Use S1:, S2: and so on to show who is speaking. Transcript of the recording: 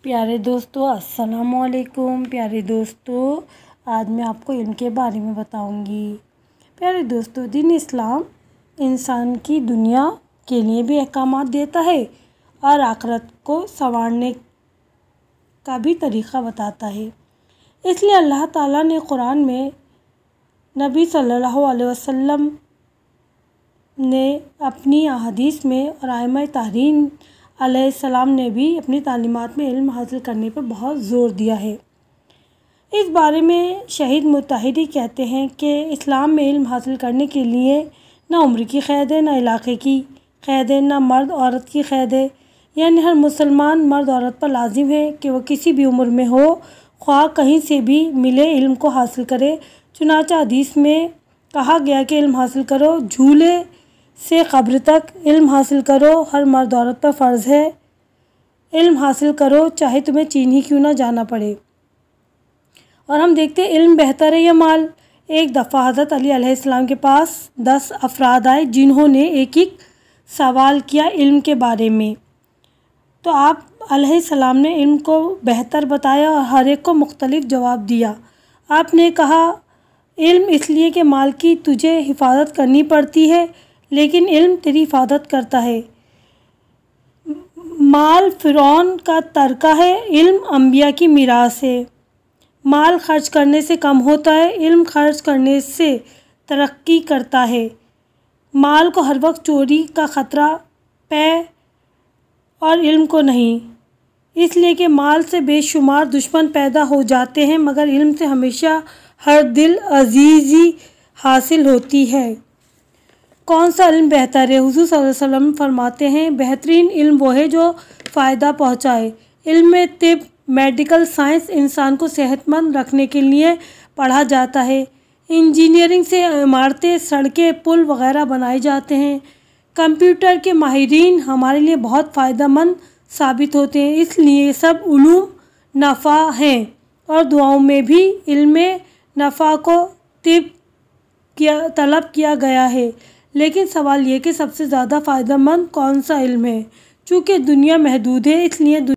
S1: پیارے دوستو السلام علیکم۔ پیارے دوستو آج میں آپ کو علم کے بارے میں بتاؤں گی۔ پیارے دوستو دین اسلام انسان کی دنیا کے لیے بھی احکامات دیتا ہے اور آخرت کو سنوارنے کا بھی طریقہ بتاتا ہے۔ اس لیے اللہ تعالیٰ نے قرآن میں نبی صلی اللہ علیہ وسلم نے اپنی احادیث میں اور ائمہ طاہرین علیہ السلام نے بھی اپنی تعلیمات میں علم حاصل کرنے پر بہت زور دیا ہے۔ اس بارے میں شہید مطہری کہتے ہیں کہ اسلام میں علم حاصل کرنے کے لیے نہ عمر کی قید ہے، نہ علاقے کی قید ہے، نہ مرد عورت کی قید ہے، یعنی ہر مسلمان مرد عورت پر لازم ہے کہ وہ کسی بھی عمر میں ہو، خواہ کہیں سے بھی ملے علم کو حاصل کرے۔ چنانچہ حدیث میں کہا گیا کہ علم حاصل کرو، جھولے سے قبر تک علم حاصل کرو، ہر مرد عورت پر فرض ہے۔ علم حاصل کرو چاہے تمہیں چین ہی کیوں نہ جانا پڑے۔ اور ہم دیکھتے ہیں علم بہتر ہے یا مال۔ ایک دفعہ حضرت علی علیہ السلام کے پاس 10 افراد آئے جنہوں نے ایک سوال کیا علم کے بارے میں، تو آپ علیہ السلام نے علم کو بہتر بتایا اور ہر ایک کو مختلف جواب دیا۔ آپ نے کہا علم اس لیے کہ مال کی تجھے حفاظت کرنی پڑتی ہے، لیکن علم تیری حفاظت کرتا ہے۔ مال فرعون کا ترکہ ہے، علم انبیاء کی میراث ہے۔ مال خرچ کرنے سے کم ہوتا ہے، علم خرچ کرنے سے ترقی کرتا ہے۔ مال کو ہر وقت چوری کا خطرہ پے اور علم کو نہیں، اس لیے کہ مال سے بے شمار دشمن پیدا ہو جاتے ہیں مگر علم سے ہمیشہ ہر دل عزیزی حاصل ہوتی ہے۔ کون سا علم بہتر ہے؟ حضور صلی اللہ علیہ وسلم فرماتے ہیں بہترین علم وہ ہے جو فائدہ پہنچائے۔ علم میں طب، میڈیکل سائنس انسان کو صحت مند رکھنے کے لیے پڑھا جاتا ہے۔ انجینئرنگ سے عمارتیں، سڑکیں، پل وغیرہ بنائے جاتے ہیں۔ کمپیوٹر کے ماہرین ہمارے لیے بہت فائدہ مند ثابت ہوتے ہیں، اس لیے یہ سب علوم نافع ہیں اور دعاؤں میں بھی علم نافع کو طلب کیا گیا ہے۔ لیکن سوال یہ کہ سب سے زیادہ فائدہ مند کون سا علم ہے؟ چونکہ دنیا محدود ہے، اس لیے